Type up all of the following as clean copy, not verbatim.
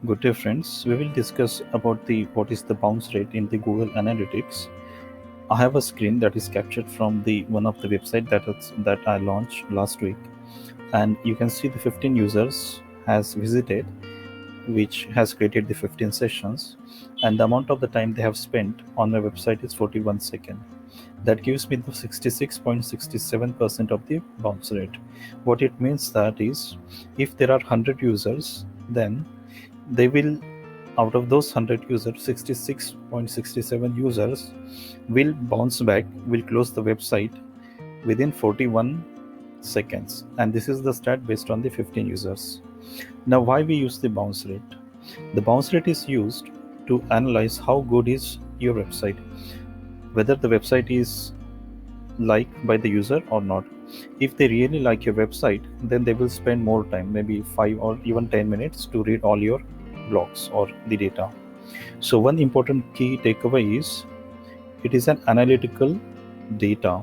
Good day friends, we will discuss about the what is the bounce rate in the Google Analytics. I have a screen that is captured from the one of the website that I launched last week, and you can see the 15 users has visited, which has created the 15 sessions, and the amount of the time they have spent on my website is 41 seconds. That gives me the 66.67% of the bounce rate. What it means that is, if there are 100 users, then they will, out of those 100 users, 66.67 users will bounce back, will close the website within 41 seconds, and this is the stat based on the 15 users. Now, why we use the bounce rate? The bounce rate is used to analyze how good is your website, whether the website is liked by the user or not. If they really like your website, then they will spend more time, maybe 5 or even 10 minutes, to read all your blogs or the data. So one important key takeaway is it is an analytical data.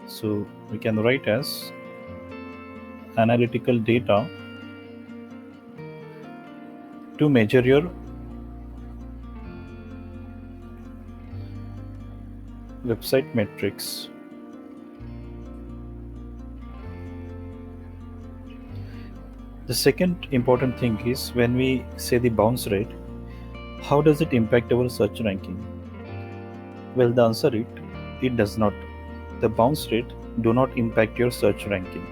So we can write as analytical data to measure your website metrics. The second important thing is, when we say the bounce rate, how does it impact our search ranking? Well, the answer is it does not. The bounce rate do not impact your search ranking.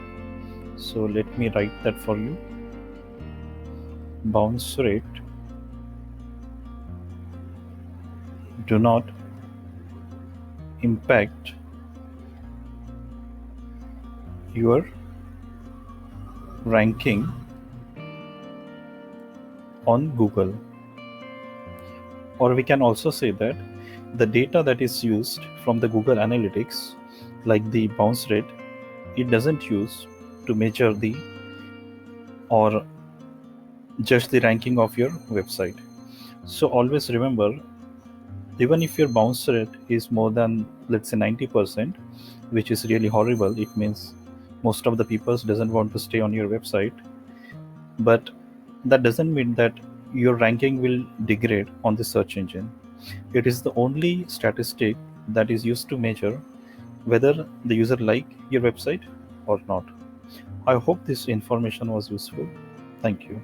So let me write that for you. Bounce rate do not impact your ranking on Google. Or we can also say that the data that is used from the Google Analytics, like the bounce rate, it doesn't use to measure the or judge the ranking of your website. So always remember, even if your bounce rate is more than, let's say, 90%, which is really horrible, it means most of the people doesn't want to stay on your website, but that doesn't mean that your ranking will degrade on the search engine. It is the only statistic that is used to measure whether the user like your website or not. I hope this information was useful. Thank you.